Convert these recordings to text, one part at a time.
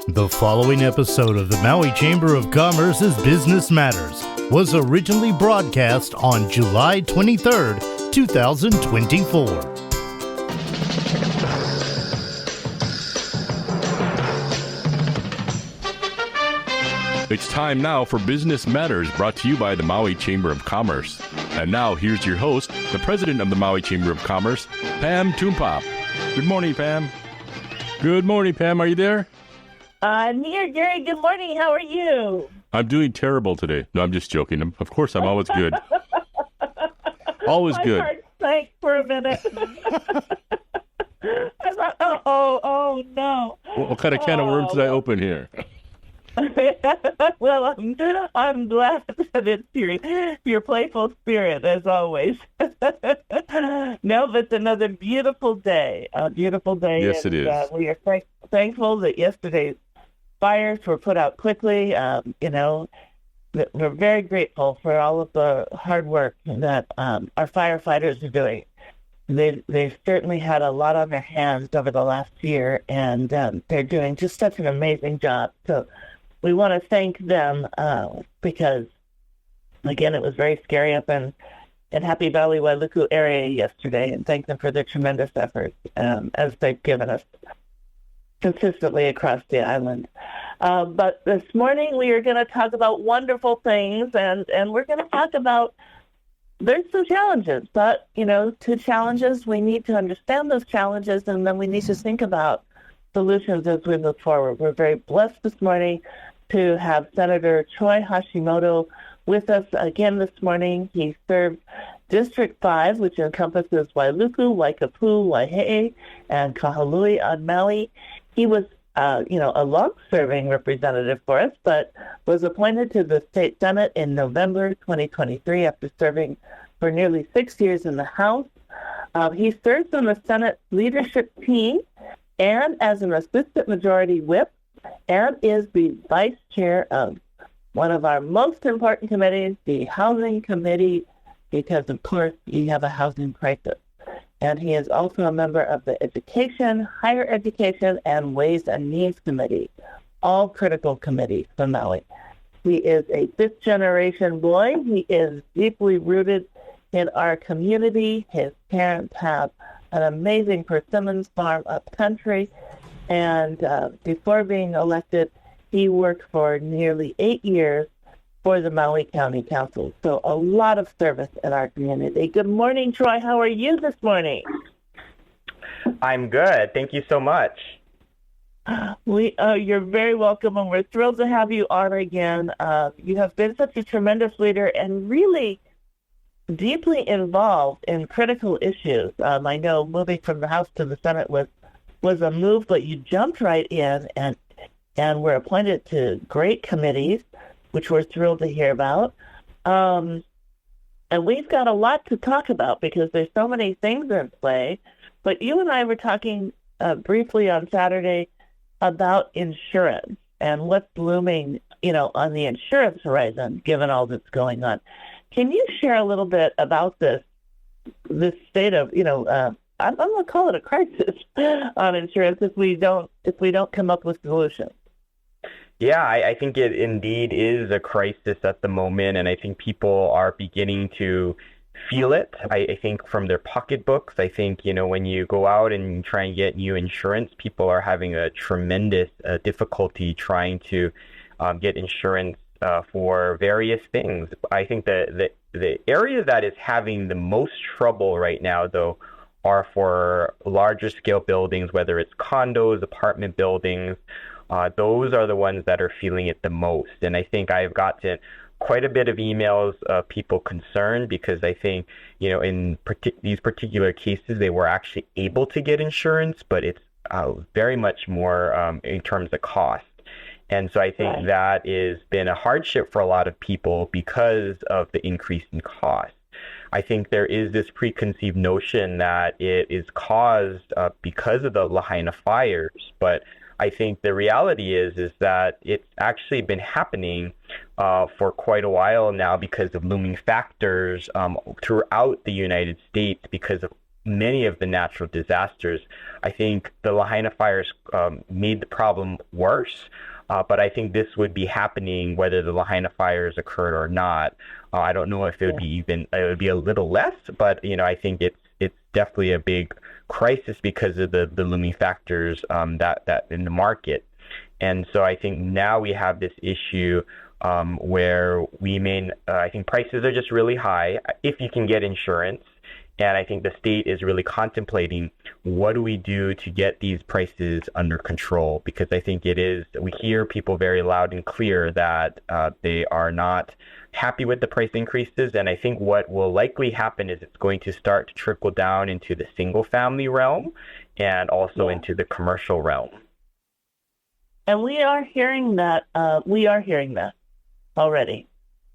The following episode of the Maui Chamber of Commerce's Business Matters was originally broadcast on July 23rd, 2024. It's time now for Business Matters, brought to you by the Maui Chamber of Commerce. And now, here's your host, the president of the Maui Chamber of Commerce, Pam Toompop. Good morning, Pam. Good morning, Pam. Are you there? I'm here, Gary. Good morning. How are you? I'm doing terrible today. No, I'm just joking. Of course, I'm always good. Always good. My heart sank for a minute. I thought, oh, no. What kind of can of worms did I open here? Well, I'm glad that it's your playful spirit, as always. No, but it's another beautiful day. A beautiful day. Yes, it is. We are thankful that yesterday's fires were put out quickly. We're very grateful for all of the hard work that our firefighters are doing. They've certainly had a lot on their hands over the last year, and they're doing just such an amazing job. So we want to thank them because, again, it was very scary up in Happy Valley, Wailuku area yesterday, and thank them for their tremendous efforts as they've given us consistently across the island. But this morning we are going to talk about wonderful things, and we're going to talk about there's some challenges, but, to challenges, we need to understand those challenges, and then we need to think about solutions as we move forward. We're very blessed this morning to have Senator Troy Hashimoto with us again this morning. He served District 5, which encompasses Wailuku, Waikapu, Waihe'e, and Kahului on Maui. He was, a long-serving representative for us, but was appointed to the State Senate in November 2023 after serving for nearly 6 years in the House. He serves on the Senate leadership team and as an assistant majority whip, and is the vice chair of one of our most important committees, the Housing Committee, because, of course, you have a housing crisis. And he is also a member of the Education, Higher Education, and Ways and Means Committee, all critical committees for Maui. He is a fifth-generation boy. He is deeply rooted in our community. His parents have an amazing persimmons farm up country. And before being elected, he worked for nearly 8 years for the Maui County Council. So a lot of service in our community. Good morning, Troy. How are you this morning? I'm good. Thank you so much. You're very welcome, and we're thrilled to have you on again. You have been such a tremendous leader and really deeply involved in critical issues. I know moving from the House to the Senate was a move, but you jumped right in and were appointed to great committees, which we're thrilled to hear about. And we've got a lot to talk about because there's so many things in play. But you and I were talking briefly on Saturday about insurance and what's looming, on the insurance horizon, given all that's going on. Can you share a little bit about this state of, I'm going to call it a crisis on insurance if we don't come up with solutions? Yeah, I think it indeed is a crisis at the moment, and I think people are beginning to feel it. I think from their pocketbooks, I think, when you go out and try and get new insurance, people are having a tremendous difficulty trying to get insurance for various things. I think the area that is having the most trouble right now, though, are for larger scale buildings, whether it's condos, apartment buildings. Those are the ones that are feeling it the most. And I think I've gotten quite a bit of emails of people concerned because I think, in these particular cases, they were actually able to get insurance, but it's very much more in terms of cost. And so I think that has been a hardship for a lot of people because of the increase in cost. I think there is this preconceived notion that it is caused because of the Lahaina fires, but I think the reality is that it's actually been happening for quite a while now because of looming factors throughout the United States because of many of the natural disasters. I think the Lahaina fires made the problem worse. But I think this would be happening whether the Lahaina fires occurred or not. I don't know if it would be it would be a little less, but I think it's definitely a big crisis because of the looming factors that in the market. And so I think now we have this issue where I think prices are just really high if you can get insurance. And I think the state is really contemplating what do we do to get these prices under control? Because I think we hear people very loud and clear that they are not happy with the price increases. And I think what will likely happen is it's going to start to trickle down into the single family realm and also into the commercial realm. And we are hearing that. Already.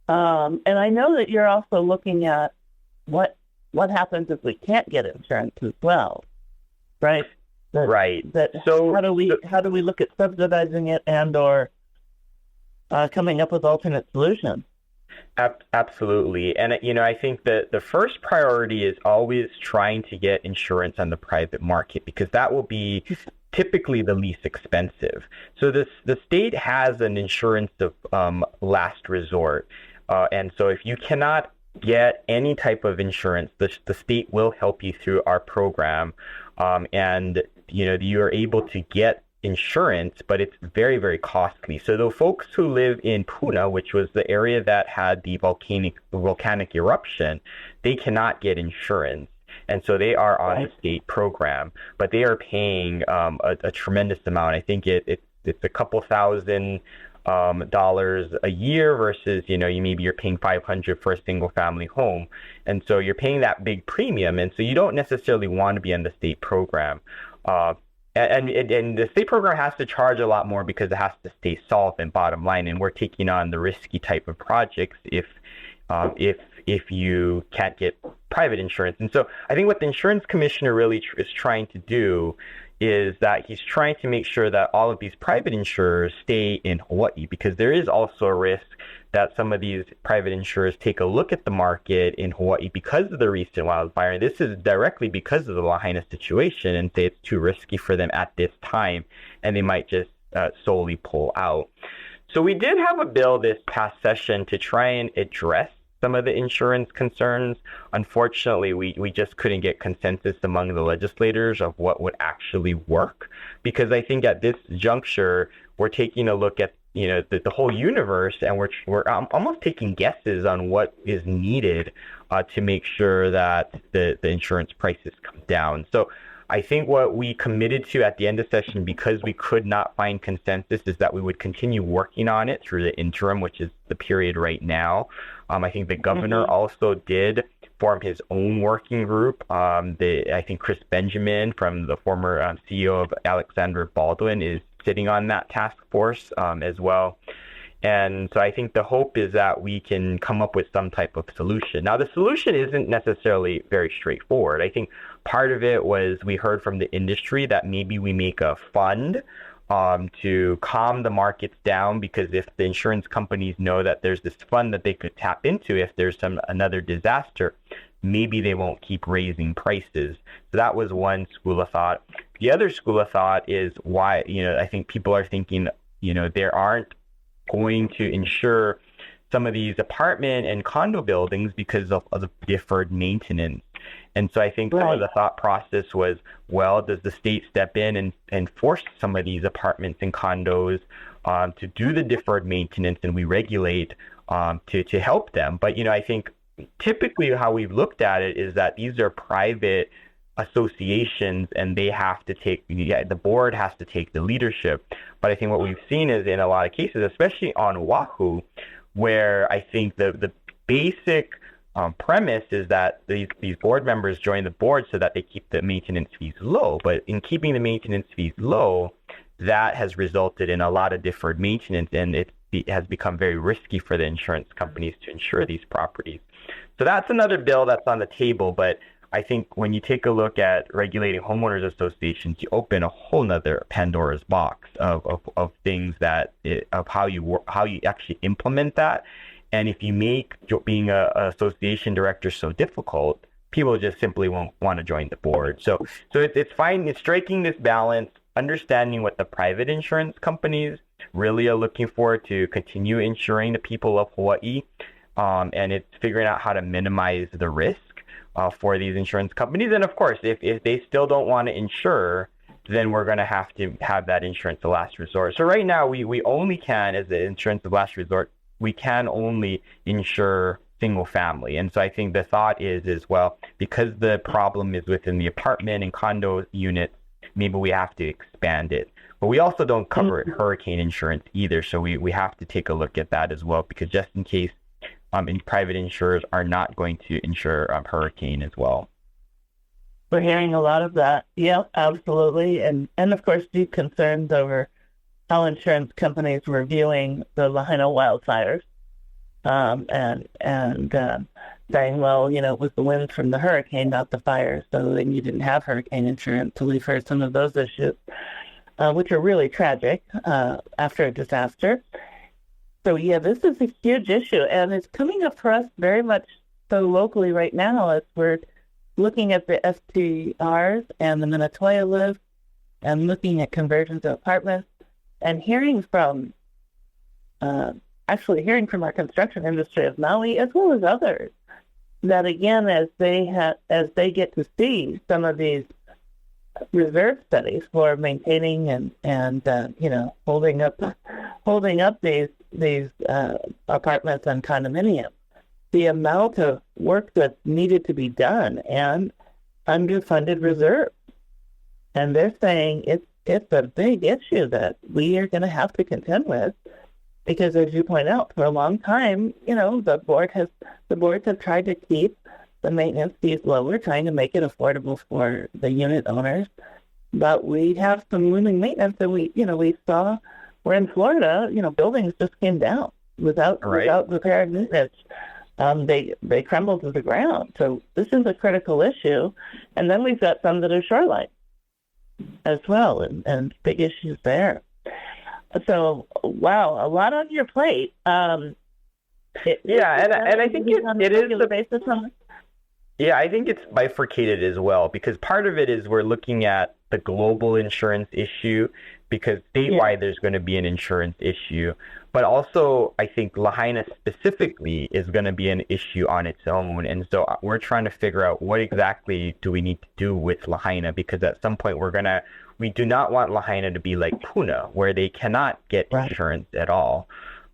And I know that you're also looking at what happens if we can't get insurance as well, right? Right. So how do we look at subsidizing it and or coming up with alternate solutions? Absolutely. And, I think that the first priority is always trying to get insurance on the private market because that will be typically the least expensive. So the state has an insurance of last resort. And so if you cannot get any type of insurance, the state will help you through our program. And, you are able to get insurance, but it's very, very costly. So the folks who live in Puna, which was the area that had the volcanic eruption, they cannot get insurance. And so they are on the state program, but they are paying a tremendous amount. I think it's a couple thousand dollars a year versus, you're paying $500 for a single family home. And so you're paying that big premium. And so you don't necessarily want to be on the state program. And the state program has to charge a lot more because it has to stay solvent, bottom line. And we're taking on the risky type of projects if you can't get private insurance. And so I think what the insurance commissioner really is trying to do is that he's trying to make sure that all of these private insurers stay in Hawaii, because there is also a risk that some of these private insurers take a look at the market in Hawaii because of the recent wildfire. And this is directly because of the Lahaina situation, and say it's too risky for them at this time, and they might just solely pull out. So we did have a bill this past session to try and address some of the insurance concerns. Unfortunately, we just couldn't get consensus among the legislators of what would actually work, because I think at this juncture, we're taking a look at the whole universe, and we're almost taking guesses on what is needed to make sure that the insurance prices come down. So I think what we committed to at the end of session, because we could not find consensus, is that we would continue working on it through the interim, which is the period right now. I think the governor also did form his own working group. I think Chris Benjamin, from the former CEO of Alexander Baldwin, is sitting on that task force as well. And so I think the hope is that we can come up with some type of solution. Now, the solution isn't necessarily very straightforward. I think part of it was we heard from the industry that maybe we make a fund to calm the markets down, because if the insurance companies know that there's this fund that they could tap into if there's another disaster, maybe they won't keep raising prices. So that was one school of thought. The other school of thought is why, I think people are thinking, there aren't going to insure some of these apartment and condo buildings because of the deferred maintenance. And so I think some of the thought process was, well, does the state step in and force some of these apartments and condos to do the deferred maintenance, and we regulate to help them? But, I think typically how we've looked at it is that these are private associations, and they have to take, the board has to take the leadership. But I think what we've seen is in a lot of cases, especially on Oahu, where I think the basic premise is that these board members join the board so that they keep the maintenance fees low. But in keeping the maintenance fees low, that has resulted in a lot of deferred maintenance, and it has become very risky for the insurance companies to insure these properties. So that's another bill that's on the table. But I think when you take a look at regulating homeowners associations, you open a whole nother Pandora's box of things of how you actually implement that. And if you make being an association director so difficult, people just simply won't want to join the board. So it's fine. It's striking this balance, understanding what the private insurance companies really are looking for to continue insuring the people of Hawaii, and it's figuring out how to minimize the risk for these insurance companies. And of course, if they still don't want to insure, then we're going to have that insurance of last resort. So right now, we only can, as the insurance of last resort, we can only insure single family. And so I think the thought is well, because the problem is within the apartment and condo units, maybe we have to expand it. But we also don't cover hurricane insurance either. So we have to take a look at that as well, because just in case private insurers are not going to insure hurricane as well. We're hearing a lot of that. Yeah, absolutely. And of course, deep concerns over how insurance companies were viewing the Lahaina wildfires, and saying, well, it was the winds from the hurricane, not the fires, so then you didn't have hurricane insurance. So we've heard some of those issues, which are really tragic after a disaster. So yeah, this is a huge issue, and it's coming up for us very much so locally right now as we're looking at the STRs and the Minatoya list and looking at conversions of apartments and hearing from our construction industry of Maui as well as others that, again, as they get to see some of these reserve studies for maintaining and holding up these apartments and condominiums, the amount of work that's needed to be done and underfunded reserves. And they're saying it's a big issue that we are going to have to contend with, because, as you point out, for a long time, the boards have tried to keep the maintenance fees lower, trying to make it affordable for the unit owners. But we have some looming maintenance that we saw. We're in Florida, buildings just came down without repair and maintenance. They crumbled to the ground. So this is a critical issue. And then we've got some that are shoreline as well, and big issues there. So, wow, a lot on your plate. And I think it is the basis on. Yeah, I think it's bifurcated as well, because part of it is we're looking at the global insurance issue, because statewide there's going to be an insurance issue. But also, I think Lahaina specifically is going to be an issue on its own. And so we're trying to figure out what exactly do we need to do with Lahaina, because at some point we do not want Lahaina to be like Puna, where they cannot get insurance at all.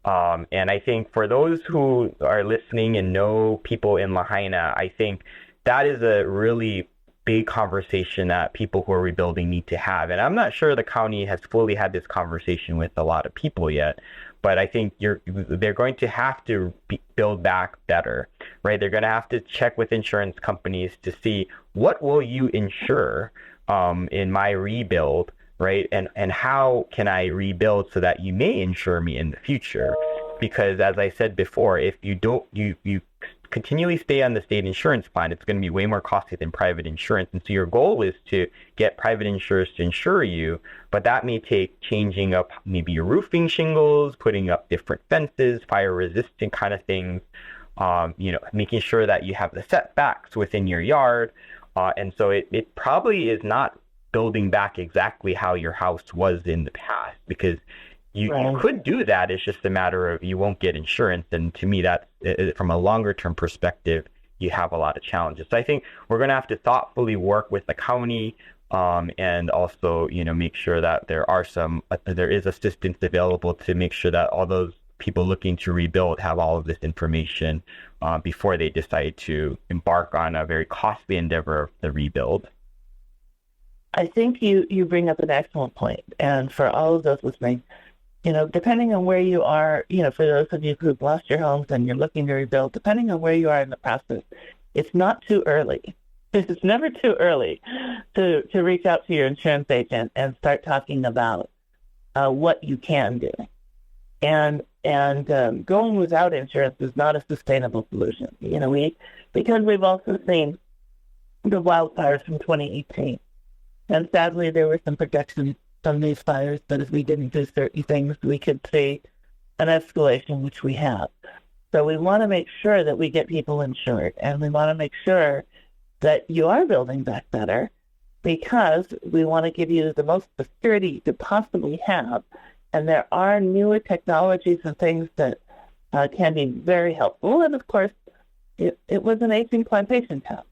And I think for those who are listening and know people in Lahaina, I think that is a really big conversation that people who are rebuilding need to have. And I'm not sure the county has fully had this conversation with a lot of people yet, but I think they're going to have to build back better, right? They're going to have to check with insurance companies to see what will you insure in my rebuild, right? And how can I rebuild so that you may insure me in the future? Because as I said before, if you continually stay on the state insurance plan, it's going to be way more costly than private insurance. And so your goal is to get private insurers to insure you, but that may take changing up maybe your roofing shingles, putting up different fences, fire resistant kind of things, making sure that you have the setbacks within your yard. And so it probably is not building back exactly how your house was in the past, because you could do that. It's just a matter of you won't get insurance. And to me, that's from a longer term perspective, you have a lot of challenges. So I think we're going to have to thoughtfully work with the county, and also, make sure that there is assistance available to make sure that all those people looking to rebuild have all of this information before they decide to embark on a very costly endeavor of the rebuild. I think you bring up an excellent point. And for all of those listening, depending on where you are, for those of you who've lost your homes and you're looking to rebuild, depending on where you are in the process, it's not too early. It's never too early to reach out to your insurance agent and start talking about what you can do. And going without insurance is not a sustainable solution. Because we've also seen the wildfires from 2018. And sadly, there were some projections from these fires that if we didn't do certain things, we could see an escalation, which we have. So we want to make sure that we get people insured, and we want to make sure that you are building back better because we want to give you the most security you could possibly have. And there are newer technologies and things that can be very helpful. And of course, it was an aging plantation town.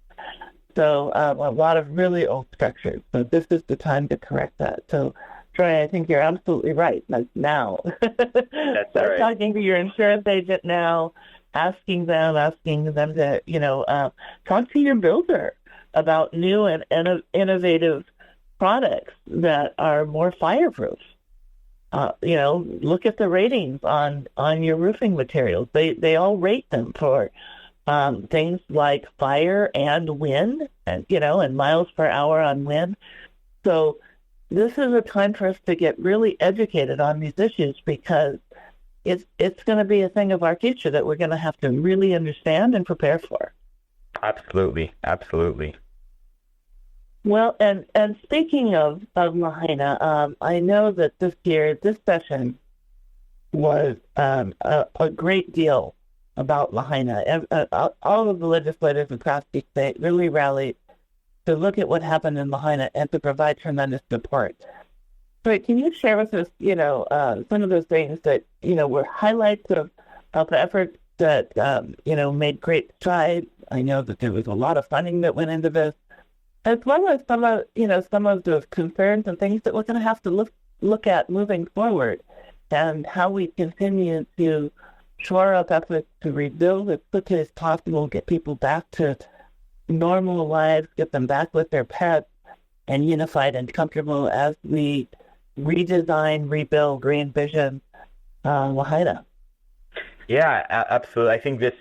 So a lot of really old structures. So this is the time to correct that. So, Troy, I think you're absolutely right. Like now. That's Start right. talking to your insurance agent now, asking them to, talk to your builder about new and innovative products that are more fireproof. Look at the ratings on your roofing materials. They all rate them for things like fire and wind, and miles per hour on wind. So this is a time for us to get really educated on these issues because it's going to be a thing of our future that we're going to have to really understand and prepare for. Absolutely. Well, and speaking of Lahaina, I know that this session was a great deal about Lahaina. All of the legislators across the state really rallied to look at what happened in Lahaina and to provide tremendous support. So can you share with us, some of those things that, were highlights of the efforts that, made great strides? I know that there was a lot of funding that went into this, as well as some of the concerns and things that we're going to have to look at moving forward, and how we continue to shore up efforts to rebuild as quickly as possible, get people back to normal lives, get them back with their pets, and unified and comfortable as we redesign, rebuild, re-envision Lahaina. Yeah, absolutely. I think this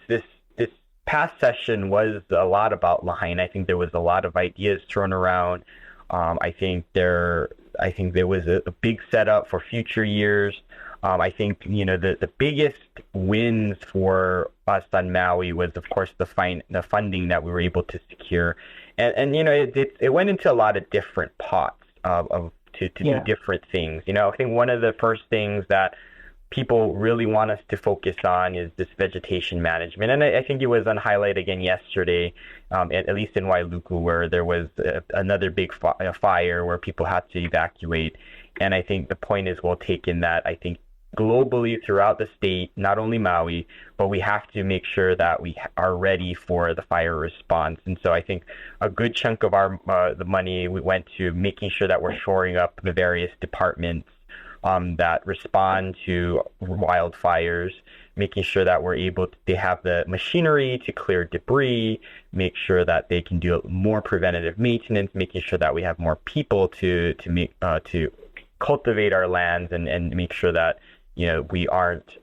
past session was a lot about Lahaina. I think there was a lot of ideas thrown around. I think there was a big setup for future years. I think the biggest wins for us on Maui was, of course, the funding that we were able to secure, and it went into a lot of different pots to do different things. I think one of the first things that people really want us to focus on is this vegetation management. And I think it was on highlight again yesterday, at least in Wailuku, where there was another big fire where people had to evacuate. And I think the point is well taken that I think globally throughout the state, not only Maui, but we have to make sure that we are ready for the fire response. And so I think a good chunk of our the money we went to making sure that we're shoring up the various departments that respond to wildfires, making sure that they have the machinery to clear debris, make sure that they can do more preventative maintenance, making sure that we have more people to cultivate our lands and make sure that we aren't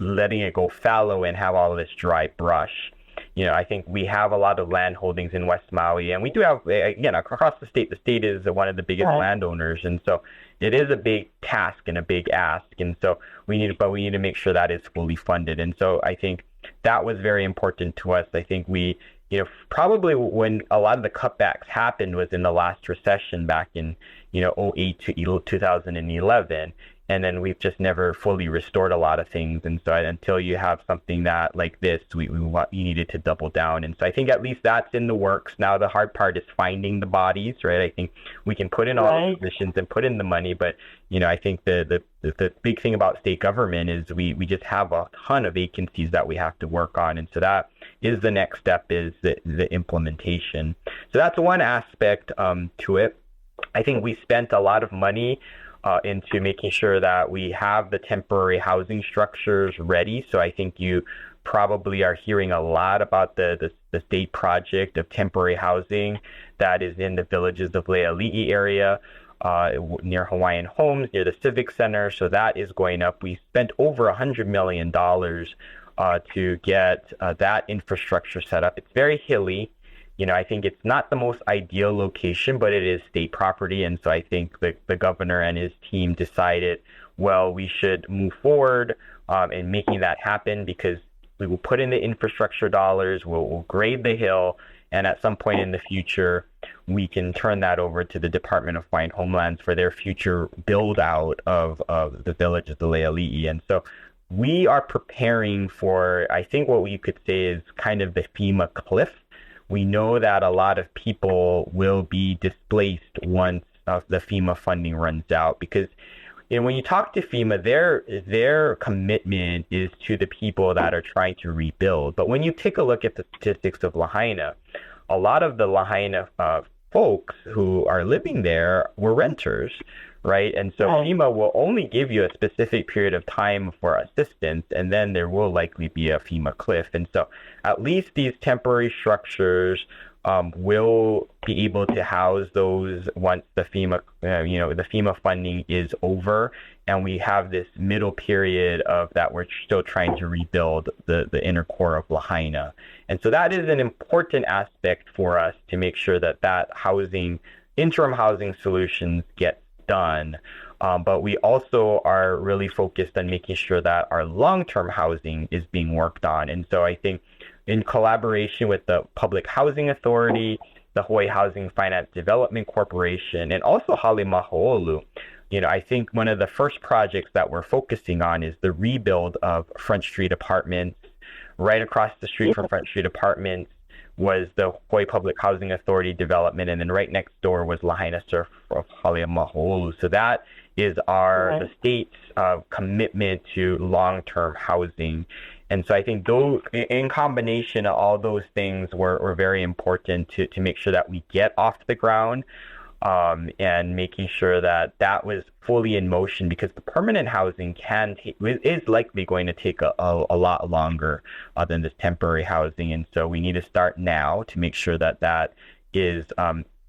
letting it go fallow and have all of this dry brush. I think we have a lot of land holdings in West Maui, and we do have, again, across the state. The state is one of the biggest landowners, and so it is a big task and a big ask. And so we need to make sure that is fully funded. And so I think that was very important to us. I think we, probably when a lot of the cutbacks happened was in the last recession back in, 08 to 2011. And then we've just never fully restored a lot of things. And so until you have something that like this, you needed to double down. And so I think at least that's in the works. Now the hard part is finding the bodies, right? I think we can put in all the positions and put in the money, but I think the big thing about state government is we just have a ton of vacancies that we have to work on. And so that is the next step, is the implementation. So that's one aspect to it. I think we spent a lot of money into making sure that we have the temporary housing structures ready. So I think you probably are hearing a lot about the state project of temporary housing that is in the villages of Leali'i area, near Hawaiian Homes, near the Civic Center. So that is going up. We spent over $100 million to get that infrastructure set up. It's very hilly. I think it's not the most ideal location, but it is state property. And so I think the governor and his team decided, well, we should move forward in making that happen, because we will put in the infrastructure dollars, we'll grade the hill, and at some point in the future, we can turn that over to the Department of Hawaiian Homelands for their future build out of the village of the Leali'i. And so we are preparing for, I think what you could say is kind of the FEMA cliff, we know that a lot of people will be displaced once the FEMA funding runs out, because when you talk to FEMA, their commitment is to the people that are trying to rebuild. But when you take a look at the statistics of Lahaina, a lot of the Lahaina folks who are living there were renters, right? And so FEMA will only give you a specific period of time for assistance, and then there will likely be a FEMA cliff. And so at least these temporary structures will be able to house those once the FEMA, the FEMA funding is over, and we have this middle period of that we're still trying to rebuild the inner core of Lahaina. And so that is an important aspect for us to make sure that housing, interim housing solutions get done. But we also are really focused on making sure that our long-term housing is being worked on. And so I think in collaboration with the Public Housing Authority, the Hawaii Housing Finance Development Corporation, and also Hale-Maho'olu, I think one of the first projects that we're focusing on is the rebuild of Front Street Apartments. Right across the street from Front Street Apartments was the Hawaii Public Housing Authority development, and then right next door was Lahaina Surf of Hale-Maho'olu. So that is the state's commitment to long-term housing. And so I think those, in combination, all those things were very important to make sure that we get off the ground, and making sure that was fully in motion, because the permanent housing is likely going to take a lot longer than this temporary housing. And so we need to start now to make sure that is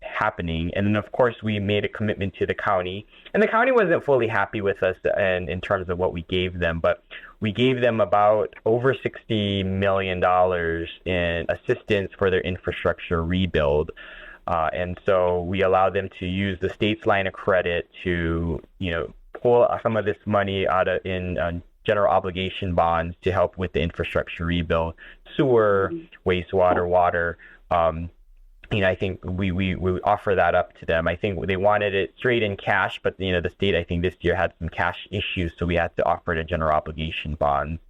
happening. And then, of course, we made a commitment to the county, and the county wasn't fully happy with us in terms of what we gave them, but we gave them about over $60 million in assistance for their infrastructure rebuild. And so we allowed them to use the state's line of credit to, pull some of this money out in general obligation bonds to help with the infrastructure rebuild, sewer, wastewater, water. I think we offer that up to them. I think they wanted it straight in cash, but the state, I think this year had some cash issues, so we had to offer it a general obligation bonds.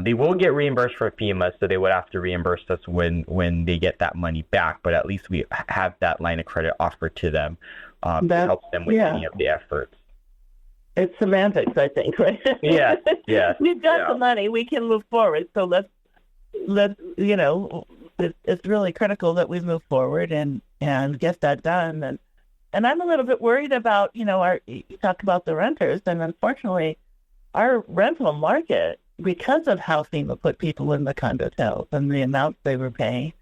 They will get reimbursed for FEMA, so they would have to reimburse us when they get that money back. But at least we have that line of credit offered to them to help them with any of the efforts. It's semantics, I think, right? Yeah. We've got the money. We can move forward. So let's it's really critical that we move forward and get that done. And I'm a little bit worried about, you talk about the renters, and unfortunately, our rental market, because of how FEMA put people in the condo sales and the amounts they were paying,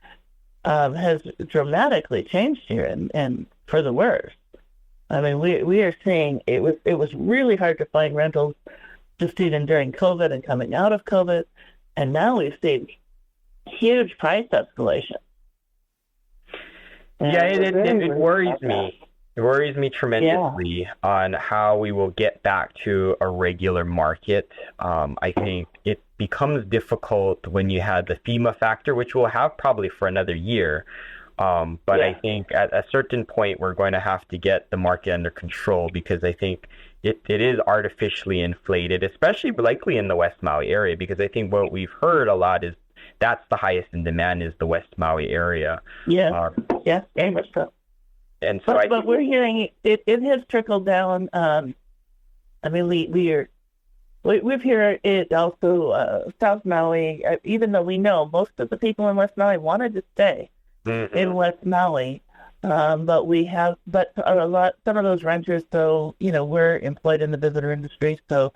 has dramatically changed here, and for the worse. I mean, we are seeing it was really hard to find rentals just even during COVID and coming out of COVID, and now we've seen huge price escalation. It worries me. It worries me tremendously on how we will get back to a regular market. I think it becomes difficult when you have the FEMA factor, which we'll have probably for another year. But I think at a certain point, we're going to have to get the market under control, because I think it is artificially inflated, especially likely in the West Maui area, because I think what we've heard a lot is that's the highest in demand is the West Maui area. Yeah, very much so. And so but we're hearing it has trickled down. I mean, we've heard it also South Maui. Even though we know most of the people in West Maui wanted to stay in West Maui, but some of those renters, so we're employed in the visitor industry, so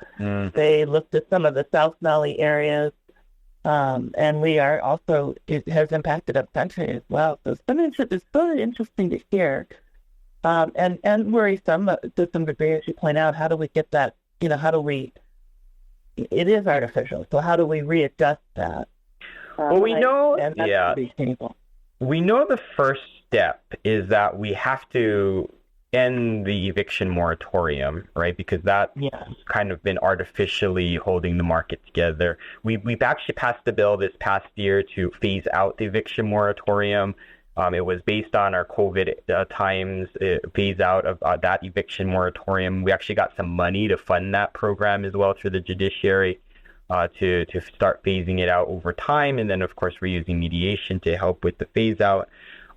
they looked at some of the South Maui areas. And we are also, it has impacted upcountry as well. So it's really interesting to hear, and worrisome to some degree, as you point out. How do we get that? It is artificial. So how do we readjust that? Well, we know, we know the first step is that we have to end the eviction moratorium, right? Because that's kind of been artificially holding the market together. We've actually passed a bill this past year to phase out the eviction moratorium. It was based on our COVID times, phase out of that eviction moratorium. We actually got some money to fund that program as well through the judiciary. to start phasing it out over time. And then, of course, we're using mediation to help with the phase out.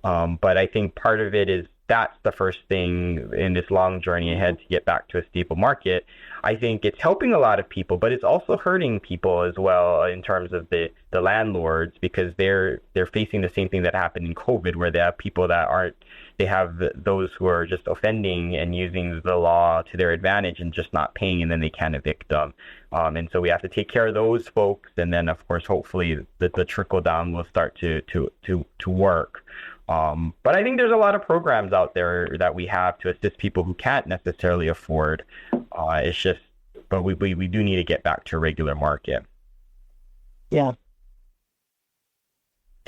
But I think part of it is that's the first thing in this long journey ahead to get back to a stable market. I think it's helping a lot of people, but it's also hurting people as well in terms of the landlords, because they're facing the same thing that happened in COVID, where they have people that they have those who are just offending and using the law to their advantage and just not paying, and then they can't evict them. And so we have to take care of those folks, and then of course hopefully the trickle down will start to work. But I think there's a lot of programs out there that we have to assist people who can't necessarily afford. It's just, but we do need to get back to a regular market. Yeah.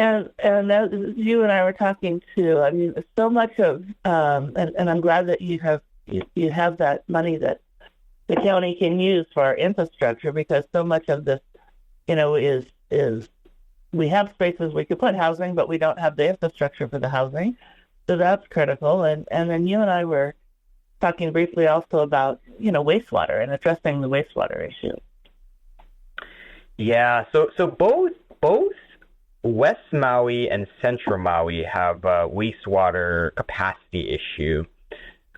And as you and I were talking too, I mean, so much of, and I'm glad that you have that money that the county can use for our infrastructure, because so much of this, is we have spaces we could put housing, but we don't have the infrastructure for the housing. So that's critical. And then you and I were talking briefly also about, wastewater and addressing the wastewater issue. Yeah. So both West Maui and Central Maui have a wastewater capacity issue.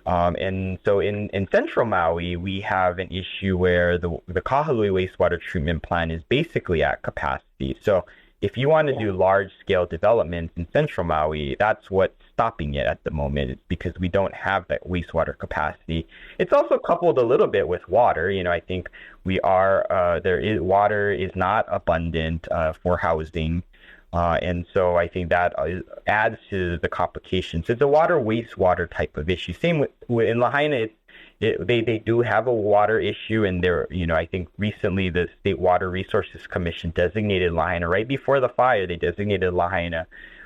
And so in Central Maui, we have an issue where the Kahului wastewater treatment plant is basically at capacity. So if you want to do large-scale developments in Central Maui, that's what's stopping it at the moment. It's because we don't have that wastewater capacity. It's also coupled a little bit with water. I think water is not abundant for housing. And so I think that adds to the complications. It's a water wastewater type of issue. Same with in Lahaina, they do have a water issue, and I think recently the State Water Resources Commission designated Lahaina, right before the fire, they designated Lahaina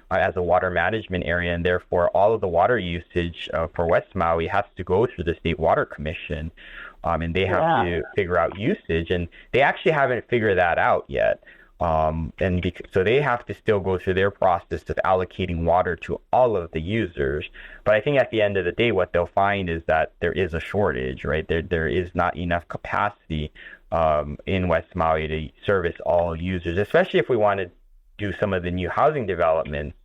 as a water management area, and therefore all of the water usage for West Maui has to go through the State Water Commission, and they have to figure out usage, and they actually haven't figured that out yet. So they have to still go through their process of allocating water to all of the users. But I think at the end of the day, what they'll find is that there is a shortage, right? There is not enough capacity in West Maui to service all users, especially if we want to do some of the new housing developments.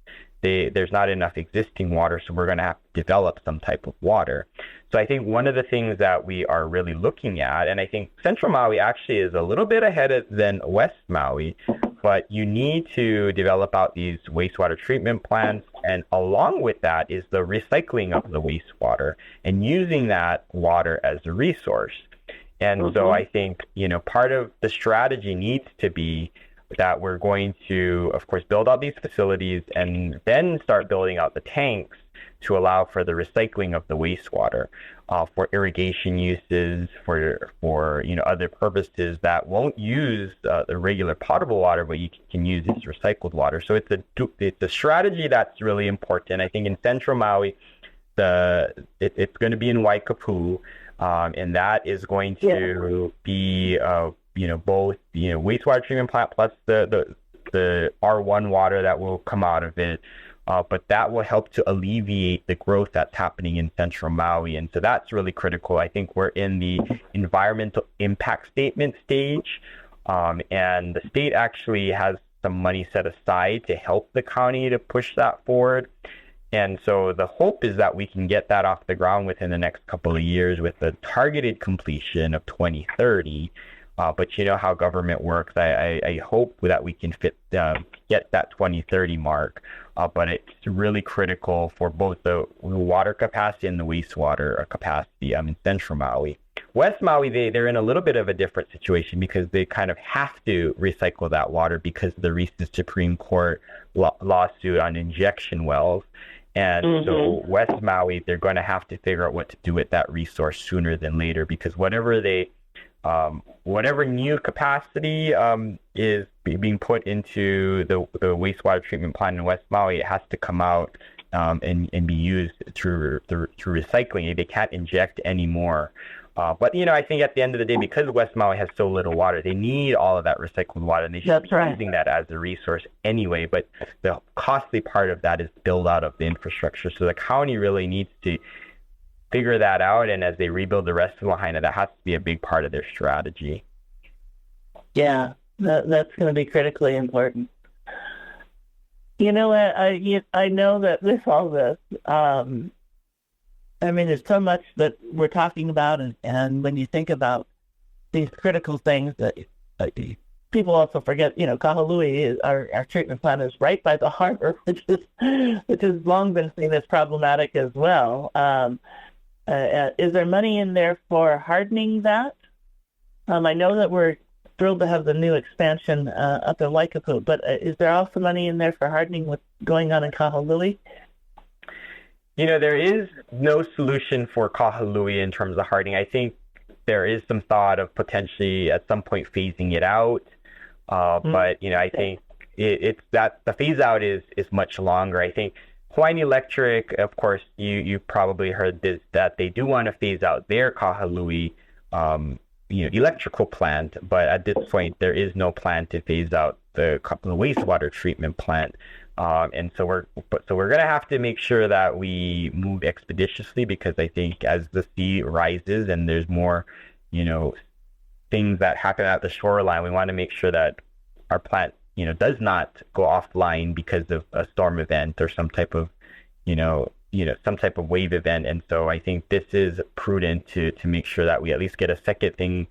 There's not enough existing water, so we're going to have to develop some type of water. So I think one of the things that we are really looking at, and I think Central Maui actually is a little bit ahead than West Maui, but you need to develop out these wastewater treatment plants, and along with that is the recycling of the wastewater and using that water as a resource. And so I think, part of the strategy needs to be that we're going to, of course, build out these facilities and then start building out the tanks to allow for the recycling of the wastewater for irrigation uses, for other purposes that won't use the regular potable water, but you can use this recycled water. So it's a strategy that's really important. I think in Central Maui, it's going to be in Waikapu, and that is going to be both wastewater treatment plant plus the R1 water that will come out of it. But that will help to alleviate the growth that's happening in Central Maui. And so that's really critical. I think we're in the environmental impact statement stage. And the state actually has some money set aside to help the county to push that forward. And so the hope is that we can get that off the ground within the next couple of years with a targeted completion of 2030. But you know how government works. I hope that we can get that 2030 mark. But it's really critical for both the water capacity and the wastewater capacity in Central Maui. West Maui, they're in a little bit of a different situation because they kind of have to recycle that water because of the recent Supreme Court lawsuit on injection wells. And so West Maui, they're going to have to figure out what to do with that resource sooner than later, because whatever new capacity is being put into the wastewater treatment plant in West Maui, it has to come out and be used through recycling. They can't inject anymore. But I think at the end of the day, because West Maui has so little water, they need all of that recycled water, and they should be using that as a resource anyway. But the costly part of that is build out of the infrastructure. So the county really needs to figure that out, and as they rebuild the rest of Lahaina, that has to be a big part of their strategy. Yeah, that's going to be critically important. You know what? I know that with all this, I mean, there's so much that we're talking about, and when you think about these critical things that uh, people also forget, Kahului is our treatment plant is right by the harbor, which has long been seen as problematic as well. Is there money in there for hardening that? I know that we're thrilled to have the new expansion up in Waikapu, but is there also money in there for hardening what's going on in Kahului? There is no solution for Kahului in terms of hardening. I think there is some thought of potentially at some point phasing it out. But I think it's that the phase out is much longer. I think Hawai'i Electric, of course, you probably heard this, that they do want to phase out their Kahului electrical plant, but at this point there is no plan to phase out the wastewater treatment plant. And so we're going to have to make sure that we move expeditiously, because I think as the sea rises and there's more, things that happen at the shoreline, we want to make sure that our plant, does not go offline because of a storm event or some type of, some type of wave event. And so I think this is prudent to make sure that we at least get a second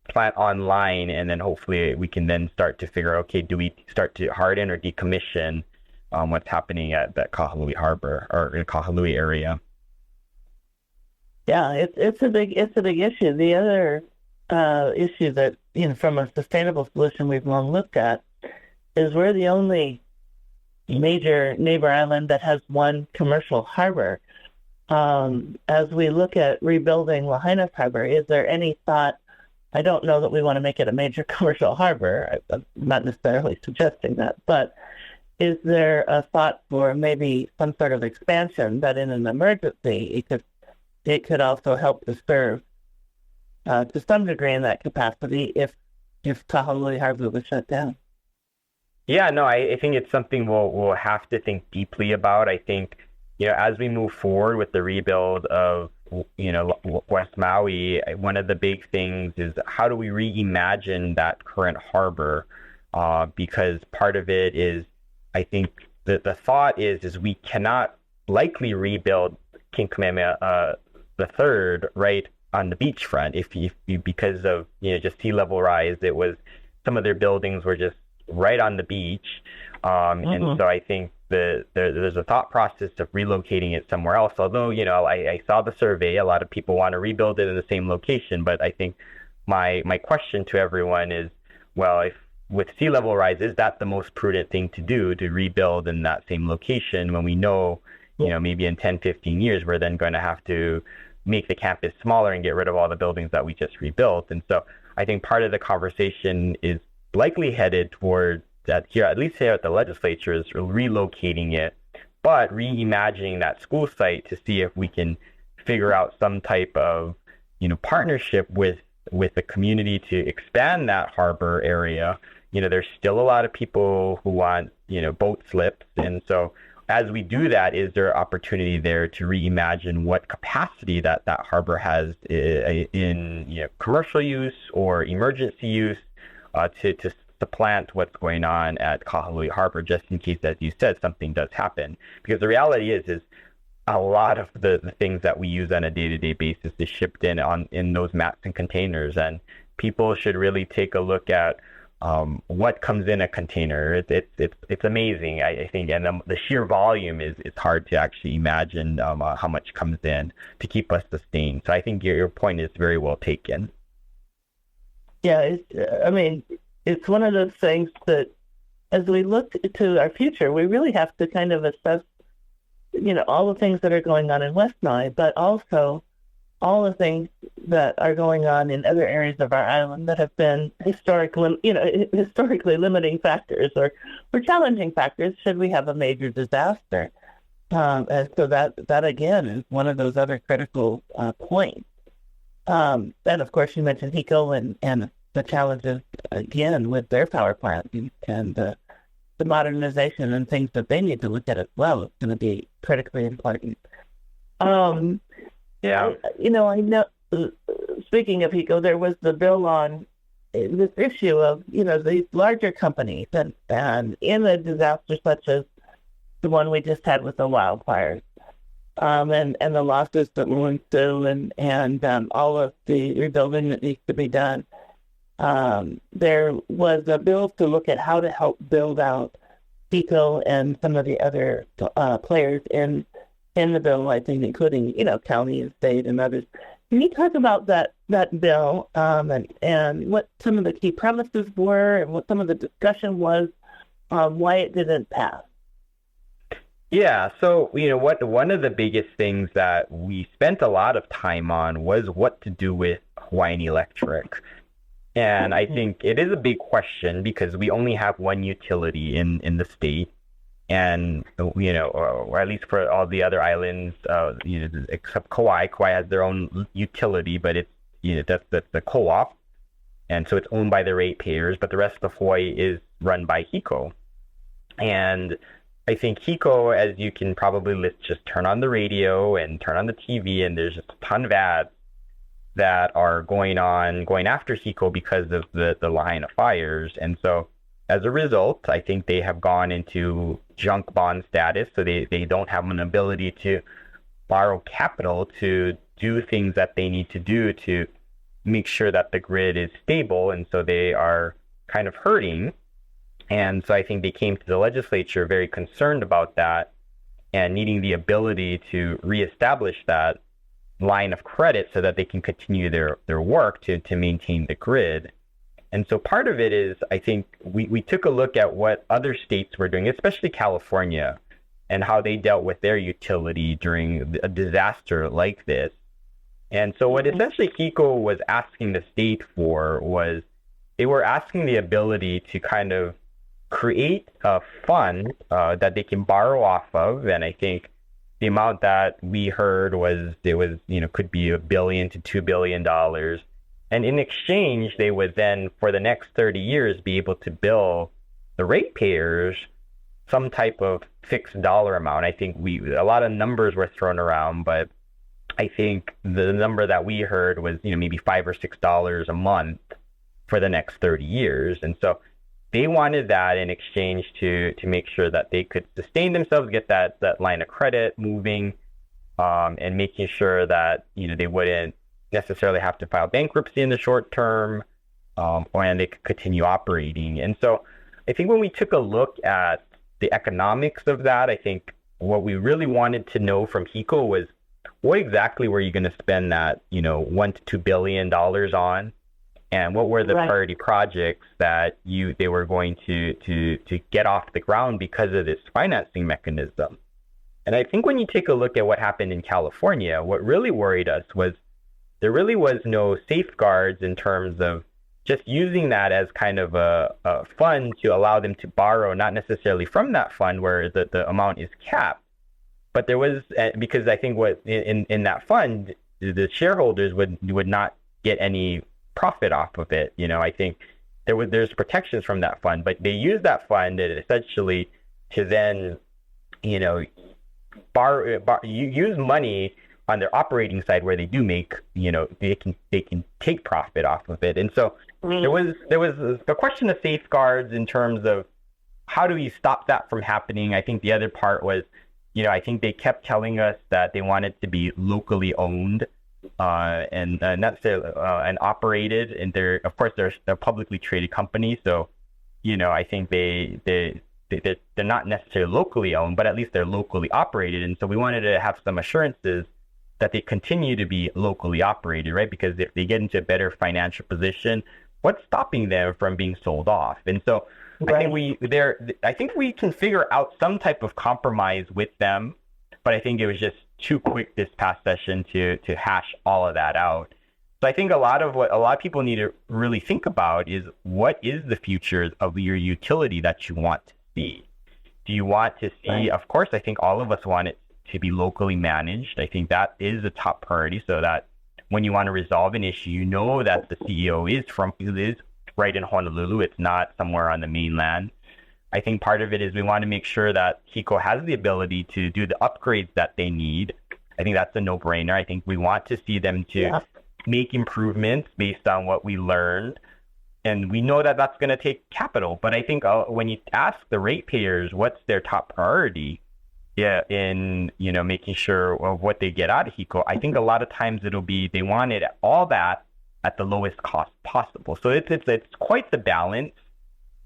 plant online, and then hopefully we can then start to figure, okay, do we start to harden or decommission what's happening at that Kahului harbor or in Kahului area? Yeah, it's a big issue. The other issue that from a sustainable solution we've long looked at is we're the only major neighbor island that has one commercial harbor. As we look at rebuilding Lahaina's harbor, is there any thought? I don't know that we want to make it a major commercial harbor. I'm not necessarily suggesting that, but is there a thought for maybe some sort of expansion that in an emergency it could also help to serve to some degree in that capacity if Kahului Harbor was shut down? Yeah, no, I think it's something we'll have to think deeply about. I think, as we move forward with the rebuild of, West Maui, one of the big things is how do we reimagine that current harbor? Because part of it is, I think the thought is we cannot likely rebuild King Kamehameha the third right on the beachfront if you because of just sea level rise. It was some of their buildings were just right on the beach, and so I think there's a thought process of relocating it somewhere else. Although I saw the survey, a lot of people want to rebuild it in the same location, but I think my question to everyone is, well, if with sea level rise, is that the most prudent thing to do, to rebuild in that same location when we know, maybe in 10, 15 years, we're then going to have to make the campus smaller and get rid of all the buildings that we just rebuilt. And so I think part of the conversation is likely headed toward that here, at least here at the legislature, is relocating it, but reimagining that school site to see if we can figure out some type of, partnership with the community to expand that harbor area. There's still a lot of people who want, boat slips. And so as we do that, is there opportunity there to reimagine what capacity that harbor has in commercial use or emergency use to supplant what's going on at Kahului Harbor, just in case, as you said, something does happen. Because the reality is a lot of the things that we use on a day-to-day basis is shipped in those mats and containers, and people should really take a look at what comes in a container. It's amazing, I think, and the sheer volume is hard to actually imagine how much comes in to keep us sustained. So I think your point is very well taken. Yeah, it's one of those things that as we look to our future, we really have to kind of assess, all the things that are going on in West Maui, but also all the things that are going on in other areas of our island that have been historically limiting factors or challenging factors should we have a major disaster. And so that again is one of those other critical points. And of course, you mentioned HECO and the challenges again with their power plant and the modernization and things that they need to look at as well. It's going to be critically important. Yeah. I know, speaking of HECO, there was the bill on this issue of, these larger companies and in a disaster such as the one we just had with the wildfires, and the losses that we went through and all of the rebuilding that needs to be done. There was a bill to look at how to help build out PICO and some of the other players in the bill, I think, including, county and state and others. Can you talk about that bill and what some of the key premises were and what some of the discussion was, why it didn't pass? Yeah, so one of the biggest things that we spent a lot of time on was what to do with Hawai'i Electric. And I think it is a big question because we only have one utility in the state. And, or at least for all the other islands, except Kauai. Kauai has their own utility, but it's, that's the co-op. And so it's owned by the ratepayers, but the rest of Hawaii is run by HECO. And I think HECO, as you can probably just turn on the radio and turn on the TV, and there's just a ton of ads that are going after HECO because of the line of fires. And so as a result, I think they have gone into junk bond status, so they don't have an ability to borrow capital to do things that they need to do to make sure that the grid is stable, and so they are kind of hurting. And so I think they came to the legislature very concerned about that and needing the ability to reestablish that line of credit so that they can continue their work to maintain the grid. And so part of it is, I think we took a look at what other states were doing, especially California, and how they dealt with their utility during a disaster like this. And so what essentially HECO was asking the state for was they were asking the ability to kind of create a fund that they can borrow off of. And I think the amount that we heard was could be $1 billion to $2 billion. And in exchange, they would then, for the next 30 years, be able to bill the ratepayers some type of fixed dollar amount. I think a lot of numbers were thrown around, but I think the number that we heard was, maybe $5 or $6 a month for the next 30 years. And so they wanted that in exchange to make sure that they could sustain themselves, get that line of credit moving, and making sure that, they wouldn't necessarily have to file bankruptcy in the short term, and they could continue operating. And so I think when we took a look at the economics of that, I think what we really wanted to know from HECO was what exactly were you going to spend that, $1 to $2 billion on? And what were the priority projects that they were going to get off the ground because of this financing mechanism? And I think when you take a look at what happened in California, what really worried us was there really was no safeguards in terms of just using that as kind of a fund to allow them to borrow, not necessarily from that fund where the amount is capped, but there was, because I think what in that fund, the shareholders would not get any profit off of it. I think there's protections from that fund, but they use that fund essentially to then, use money on their operating side where they do make, they can take profit off of it. And so there was the question of safeguards in terms of how do we stop that from happening. I think the other part was, I think they kept telling us that they wanted to be locally owned and not necessarily and operated, and they're a publicly traded company, so I think they're not necessarily locally owned, but at least they're locally operated. And so we wanted to have some assurances that they continue to be locally operated, right? Because if they get into a better financial position, what's stopping them from being sold off? And so I think we can figure out some type of compromise with them, but I think it was just too quick this past session to hash all of that out. So I think what a lot of people need to really think about is what is the future of your utility that you want to see? Do you want to see, of course, I think all of us want it to be locally managed. I think that is the top priority, so that when you want to resolve an issue, that the CEO is right in Honolulu. It's not somewhere on the mainland. I think part of it is we want to make sure that HECO has the ability to do the upgrades that they need. I think that's a no-brainer. I think we want to see them to make improvements based on what we learned. And we know that that's going to take capital. But I think when you ask the ratepayers what's their top priority, yeah, in making sure of what they get out of HECO, I think a lot of times it'll be they wanted all that at the lowest cost possible. So it's quite the balance,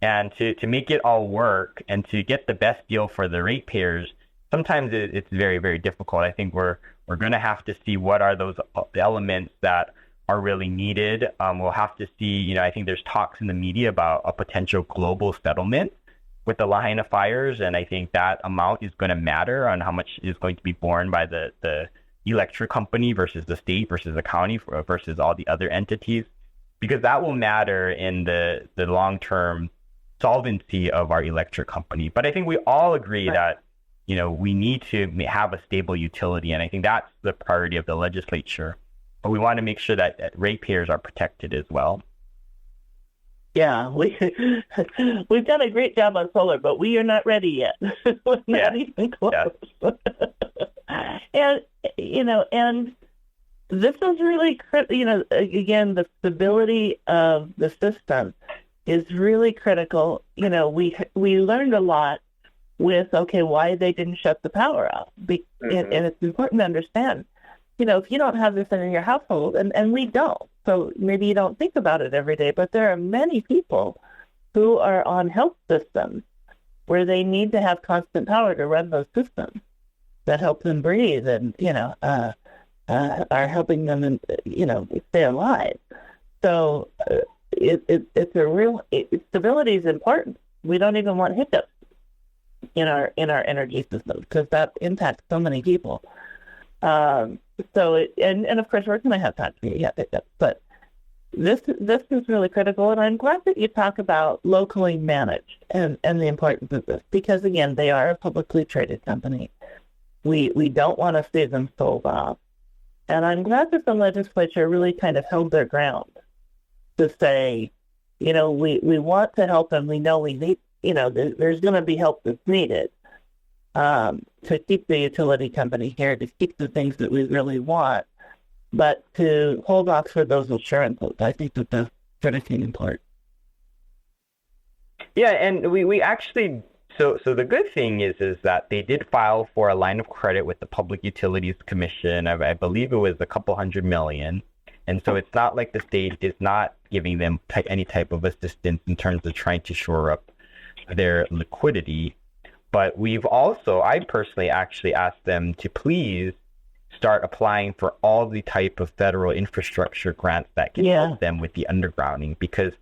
and to make it all work and to get the best deal for the ratepayers, sometimes it's very, very difficult. I think we're going to have to see what are those elements that are really needed. We'll have to see. I think there's talks in the media about a potential global settlement with the Lahaina fires, and I think that amount is going to matter on how much is going to be borne by the electric company versus the state versus the county versus all the other entities, because that will matter in the long-term solvency of our electric company. But I think we all agree that we need to have a stable utility, and I think that's the priority of the legislature. But we want to make sure that ratepayers are protected as well. Yeah, we've done a great job on solar, but we are not ready yet. We're not even close. Yeah. And this is really critical. Again, the stability of the system is really critical. We learned a lot with why they didn't shut the power off, and it's important to understand. If you don't have this in your household, and we don't, so maybe you don't think about it every day, but there are many people who are on health systems where they need to have constant power to run those systems that help them breathe and, are helping them, stay alive. So it's a real, stability is important. We don't even want hiccups in our energy systems because that impacts so many people. And of course we're going to have time to get it, but this is really critical, and I'm glad that you talk about locally managed and the importance of this, because again, they are a publicly traded company. We don't want to see them sold off, and I'm glad that the legislature really kind of held their ground to say, we want to help them. We know we need, there's going to be help that's needed. To keep the utility company here, to keep the things that we really want, but to hold off for those assurances. I think that that's critically important. Yeah, and we actually, so the good thing is that they did file for a line of credit with the Public Utilities Commission. I believe it was a couple $100 million. And so it's not like the state is not giving them any type of assistance in terms of trying to shore up their liquidity. But I personally actually asked them to please start applying for all the type of federal infrastructure grants that can help them with the undergrounding, because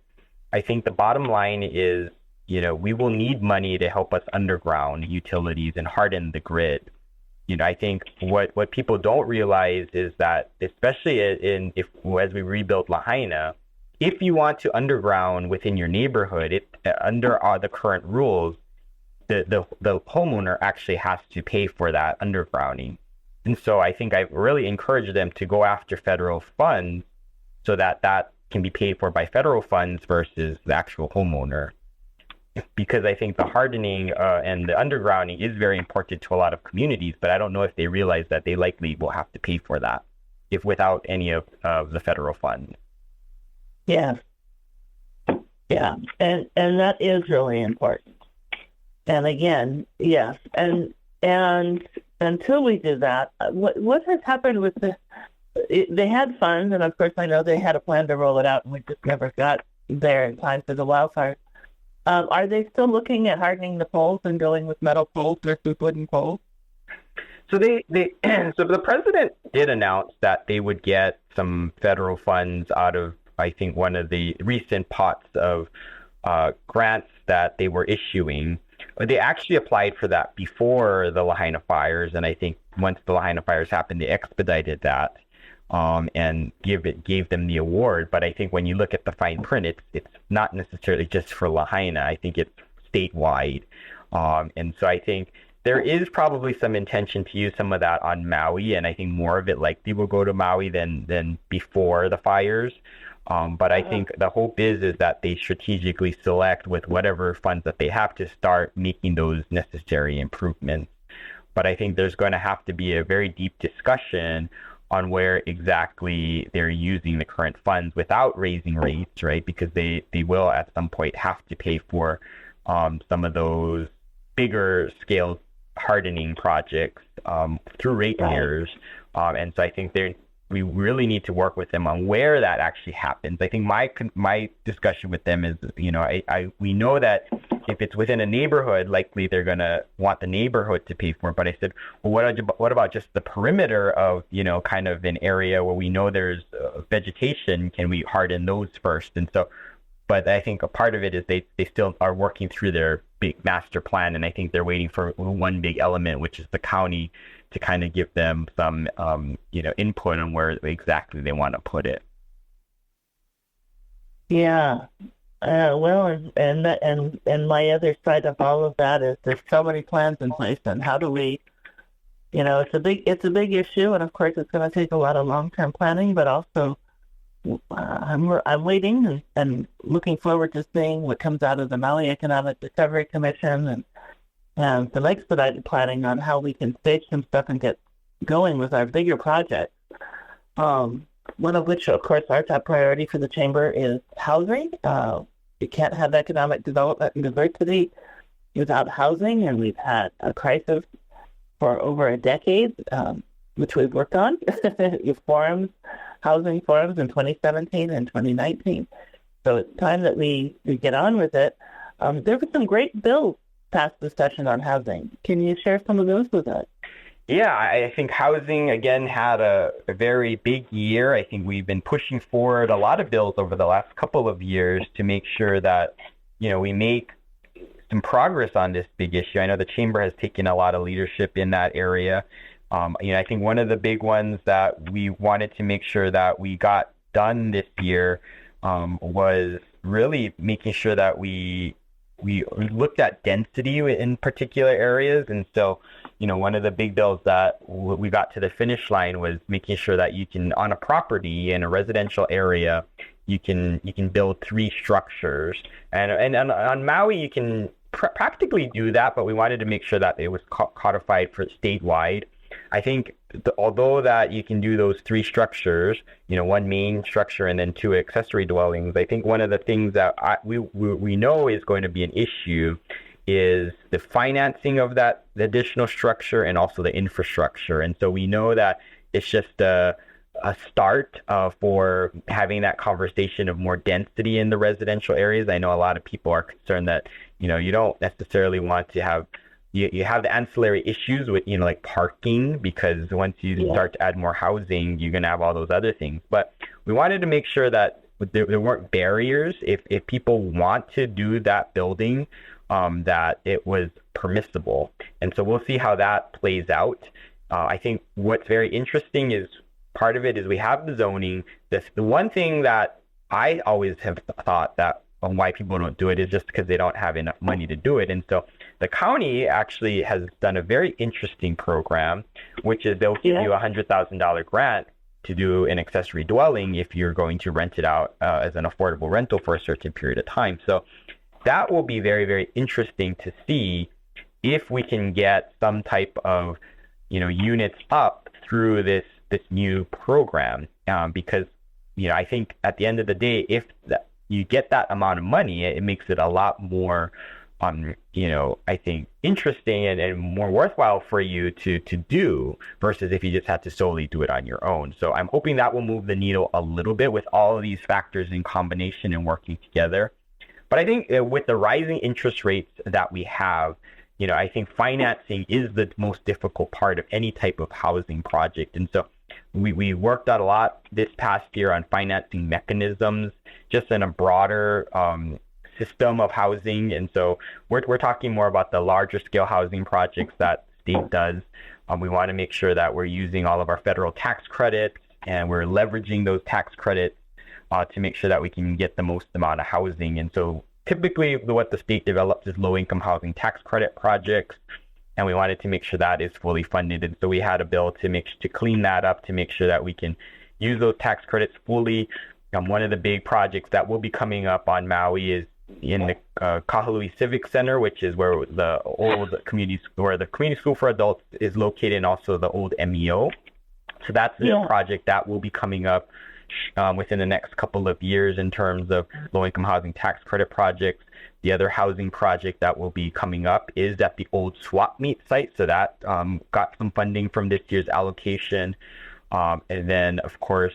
I think the bottom line is, we will need money to help us underground utilities and harden the grid. I think what people don't realize is that, especially as we rebuild Lahaina, if you want to underground within your neighborhood, under the current rules, the homeowner actually has to pay for that undergrounding. And so I think I really encourage them to go after federal funds so that can be paid for by federal funds versus the actual homeowner. Because I think the hardening and the undergrounding is very important to a lot of communities, but I don't know if they realize that they likely will have to pay for that without any of the federal funds. Yeah. Yeah. And that is really important. And again, yes, and until we do that, what has happened with they had funds, and of course I know they had a plan to roll it out, and we just never got there in time for the wildfire. Are they still looking at hardening the poles and going with metal poles versus wooden poles? So so the president did announce that they would get some federal funds out of, I think, one of the recent pots of grants that they were issuing. They actually applied for that before the Lahaina fires, and I think once the Lahaina fires happened, they expedited that and gave them the award. But I think when you look at the fine print, it's not necessarily just for Lahaina. I think it's statewide, and so I think there is probably some intention to use some of that on Maui, and I think more of it likely will go to Maui than before the fires. But I think the hope is that they strategically select with whatever funds that they have to start making those necessary improvements. But I think there's going to have to be a very deep discussion on where exactly they're using the current funds without raising rates, right? Because they will at some point have to pay for some of those bigger scale hardening projects through ratepayers. And so I think we really need to work with them on where that actually happens. I think my discussion with them is, we know that if it's within a neighborhood, likely they're going to want the neighborhood to pay for it. But I said, well, what about just the perimeter of, kind of an area where we know there's vegetation? Can we harden those first? And so, but I think a part of it is they still are working through their big master plan. And I think they're waiting for one big element, which is the county, to kind of give them some, input on where exactly they want to put it. Yeah. Well, and my other side of all of that is there's so many plans in place, and how do we, it's a big issue, and of course it's going to take a lot of long-term planning, but also I'm waiting and looking forward to seeing what comes out of the Maui Economic Discovery Commission and some expedited planning on how we can stage some stuff and get going with our bigger projects. One of which, of course, our top priority for the Chamber is housing. You can't have economic development and diversity without housing, and we've had a crisis for over a decade, which we've worked on. Housing forums in 2017 and 2019. So it's time that we get on with it. There were some great bills passed this session on housing. Can you share some of those with us? Yeah, I think housing, again, had a very big year. I think we've been pushing forward a lot of bills over the last couple of years to make sure that, we make some progress on this big issue. I know the Chamber has taken a lot of leadership in that area. I think one of the big ones that we wanted to make sure that we got done this year was really making sure that we looked at density in particular areas. And so, one of the big bills that we got to the finish line was making sure that you can, on a property in a residential area, you can build 3 structures. And on Maui, you can practically do that, but we wanted to make sure that it was codified for statewide. I think although that you can do those 3 structures, 1 main structure and then 2 accessory dwellings, I think one of the things that we know is going to be an issue is the financing of the additional structure and also the infrastructure. And so we know that it's just a start for having that conversation of more density in the residential areas. I know a lot of people are concerned that, you don't necessarily want to have you have the ancillary issues with, like parking, because once you start to add more housing, you're going to have all those other things. But we wanted to make sure that there weren't barriers. If people want to do that building, that it was permissible. And so we'll see how that plays out. I think what's very interesting is part of it is we have the zoning. The one thing that I always have thought that why people don't do it is just because they don't have enough money to do it. And so the county actually has done a very interesting program, which is they'll give you a $100,000 grant to do an accessory dwelling if you're going to rent it out as an affordable rental for a certain period of time. So that will be very, very interesting to see if we can get some type of, units up through this new program. Because, I think at the end of the day, if you get that amount of money, it makes it a lot more, I think interesting and more worthwhile for you to do versus if you just had to solely do it on your own. So I'm hoping that will move the needle a little bit with all of these factors in combination and working together. But I think with the rising interest rates that we have, I think financing is the most difficult part of any type of housing project. And so we worked out a lot this past year on financing mechanisms, just in a broader system of housing. And so we're talking more about the larger scale housing projects that the state does. We want to make sure that we're using all of our federal tax credits and we're leveraging those tax credits to make sure that we can get the most amount of housing. And so typically what the state develops is low-income housing tax credit projects, and we wanted to make sure that is fully funded. And so we had a bill to clean that up, to make sure that we can use those tax credits fully. One of the big projects that will be coming up on Maui is in the Kahului Civic Center, which is where the community school for adults is located, and also the old MEO. So that's a project that will be coming up within the next couple of years in terms of low-income housing tax credit projects. The other housing project that will be coming up is at the old swap meet site. So that got some funding from this year's allocation. And then, of course,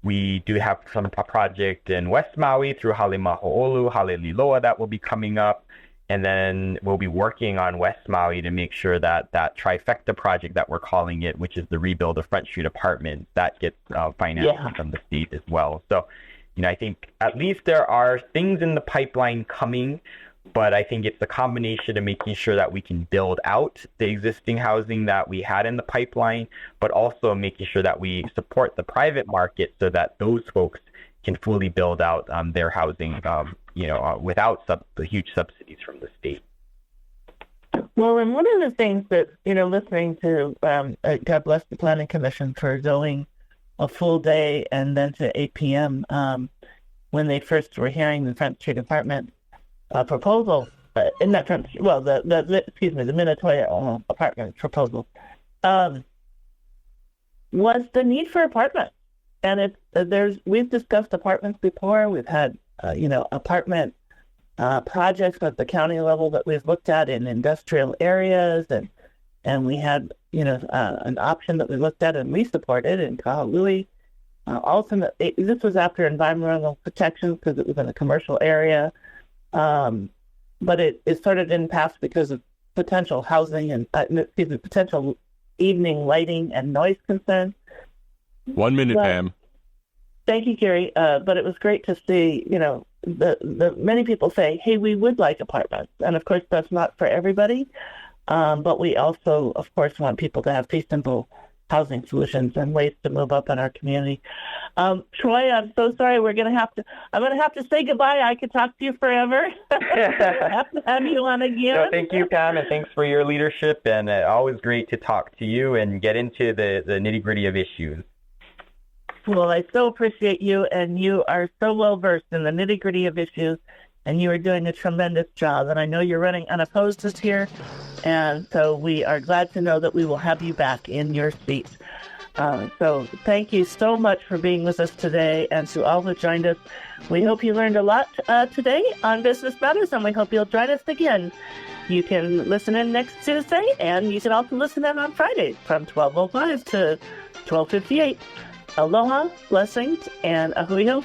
we do have a project in West Maui through Hale Maho'olu, Hale Liloa that will be coming up. And then we'll be working on West Maui to make sure that that trifecta project that we're calling it, which is the rebuild of Front Street Apartments, that gets financed from the state as well. So, I think at least there are things in the pipeline coming, but I think it's a combination of making sure that we can build out the existing housing that we had in the pipeline, but also making sure that we support the private market so that those folks can fully build out their housing, without the huge subsidies from the state. Well, and one of the things that, listening to, God bless the Planning Commission for going a full day and then to 8 p.m. When they first were hearing the Front Street Apartment proposal, in that front, well, the Minatoya apartment proposal, was the need for apartments. And we've discussed apartments before. We've had, apartment projects at the county level that we've looked at in industrial areas, and we had, an option that we looked at and we supported in Kahului. Ultimately, this was after environmental protection because it was in a commercial area, but it sort of didn't pass because of potential housing and potential evening lighting and noise concerns. 1 minute, Pam. Thank you, Gary. But it was great to see, the many people say, hey, we would like apartments. And of course, that's not for everybody. But we also, of course, want people to have feasible housing solutions and ways to move up in our community. Troy, I'm so sorry. I'm going to have to say goodbye. I could talk to you forever. I have to have you on again. No, thank you, Pam, and thanks for your leadership. And always great to talk to you and get into the nitty-gritty of issues. Well, I so appreciate you, and you are so well-versed in the nitty-gritty of issues, and you are doing a tremendous job. And I know you're running unopposed this year, and so we are glad to know that we will have you back in your seat. So thank you so much for being with us today, and to all who joined us. We hope you learned a lot today on Business Matters, and we hope you'll join us again. You can listen in next Tuesday, and you can also listen in on Friday from 12:05 to 12:58. Aloha, blessings, and a hui hou.